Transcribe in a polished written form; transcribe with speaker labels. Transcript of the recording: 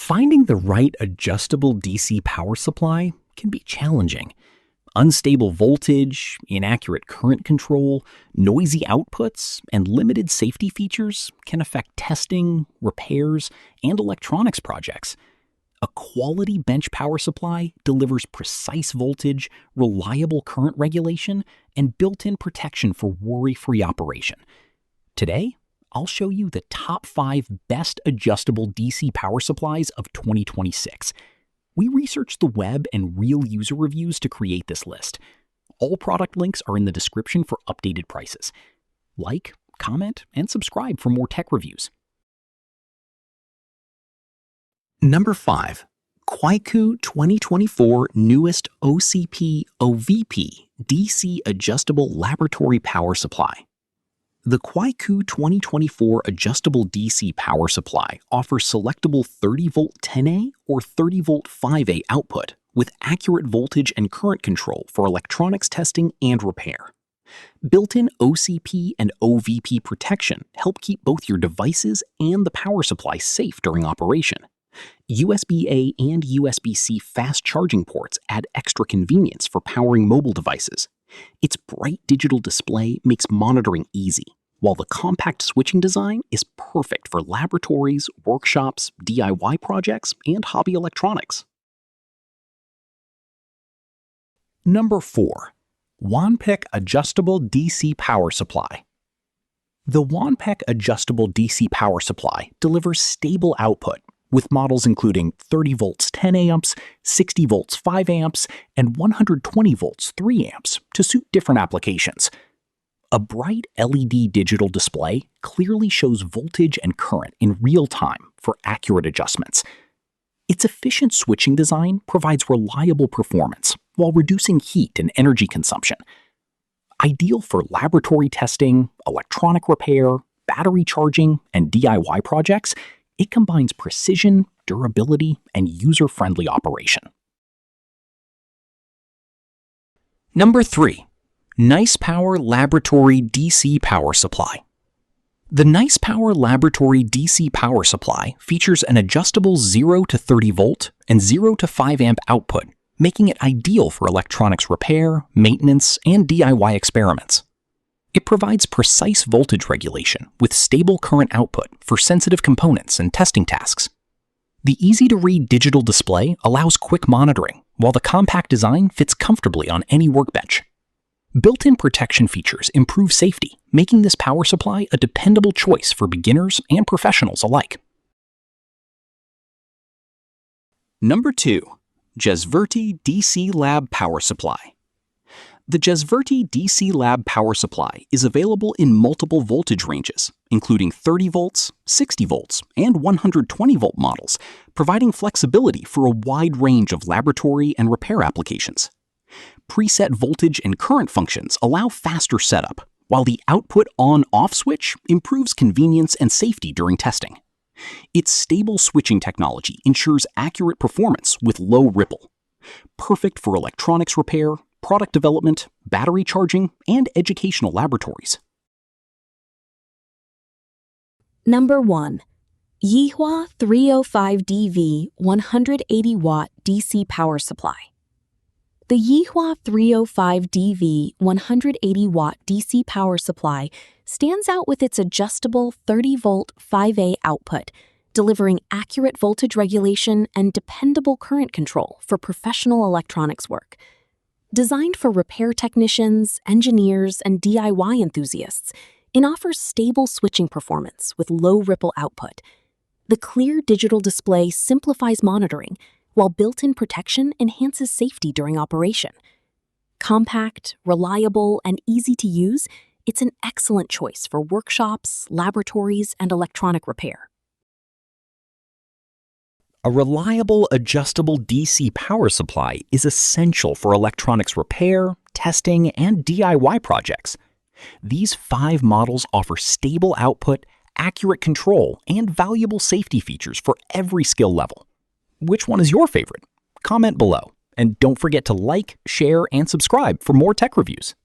Speaker 1: Finding the right adjustable DC power supply can be challenging. Unstable voltage, inaccurate current control, noisy outputs, and limited safety features can affect testing, repairs, and electronics projects. A quality bench power supply delivers precise voltage, reliable current regulation, and built-in protection for worry-free operation. Today, I'll show you the top 5 best adjustable DC power supplies of 2026. We researched the web and real user reviews to create this list. All product links are in the description for updated prices. Like, comment, and subscribe for more tech reviews. Number 5. KUAIQU 2024 newest OCP/OVP DC Adjustable Laboratory Power Supply. The KUAIQU 2024 adjustable DC power supply offers selectable 30-volt 10A or 30-volt 5A output with accurate voltage and current control for electronics testing and repair. Built-in OCP and OVP protection help keep both your devices and the power supply safe during operation. USB-A and USB-C fast charging ports add extra convenience for powering mobile devices. Its bright digital display makes monitoring easy, while the compact switching design is perfect for laboratories, workshops, DIY projects, and hobby electronics. Number 4. Wanptek Adjustable DC Power Supply. The Wanptek Adjustable DC Power Supply delivers stable output, with models including 30 volts 10 amps, 60 volts 5 amps, and 120 volts 3 amps to suit different applications. A bright LED digital display clearly shows voltage and current in real time for accurate adjustments. Its efficient switching design provides reliable performance while reducing heat and energy consumption. Ideal for laboratory testing, electronic repair, battery charging, and DIY projects, it combines precision, durability, and user-friendly operation. Number 3. Nice Power Laboratory DC Power Supply. The Nice Power Laboratory DC Power Supply features an adjustable 0 to 30 volt and 0 to 5 amp output, making it ideal for electronics repair, maintenance, and DIY experiments. It provides precise voltage regulation with stable current output for sensitive components and testing tasks. The easy-to-read digital display allows quick monitoring, while the compact design fits comfortably on any workbench. Built-in protection features improve safety, making this power supply a dependable choice for beginners and professionals alike. Number 2. Jesverty DC Lab Power Supply. The Jesverty DC Lab Power Supply is available in multiple voltage ranges, including 30 volts, 60 volts, and 120 volt models, providing flexibility for a wide range of laboratory and repair applications. Preset voltage and current functions allow faster setup, while the output on-off switch improves convenience and safety during testing. Its stable switching technology ensures accurate performance with low ripple. Perfect for electronics repair, product development, battery charging, and educational laboratories.
Speaker 2: Number 1. YIHUA 305DV 180 watt DC Power Supply. The YIHUA 305DV 180 watt DC power supply stands out with its adjustable 30-volt 5A output, delivering accurate voltage regulation and dependable current control for professional electronics work. Designed for repair technicians, engineers, and DIY enthusiasts, it offers stable switching performance with low ripple output. The clear digital display simplifies monitoring, while built-in protection enhances safety during operation. Compact, reliable, and easy to use, it's an excellent choice for workshops, laboratories, and electronic repair.
Speaker 1: A reliable adjustable DC power supply is essential for electronics repair, testing, and DIY projects. These 5 models offer stable output, accurate control, and valuable safety features for every skill level. Which one is your favorite? Comment below, and don't forget to like, share, and subscribe for more tech reviews.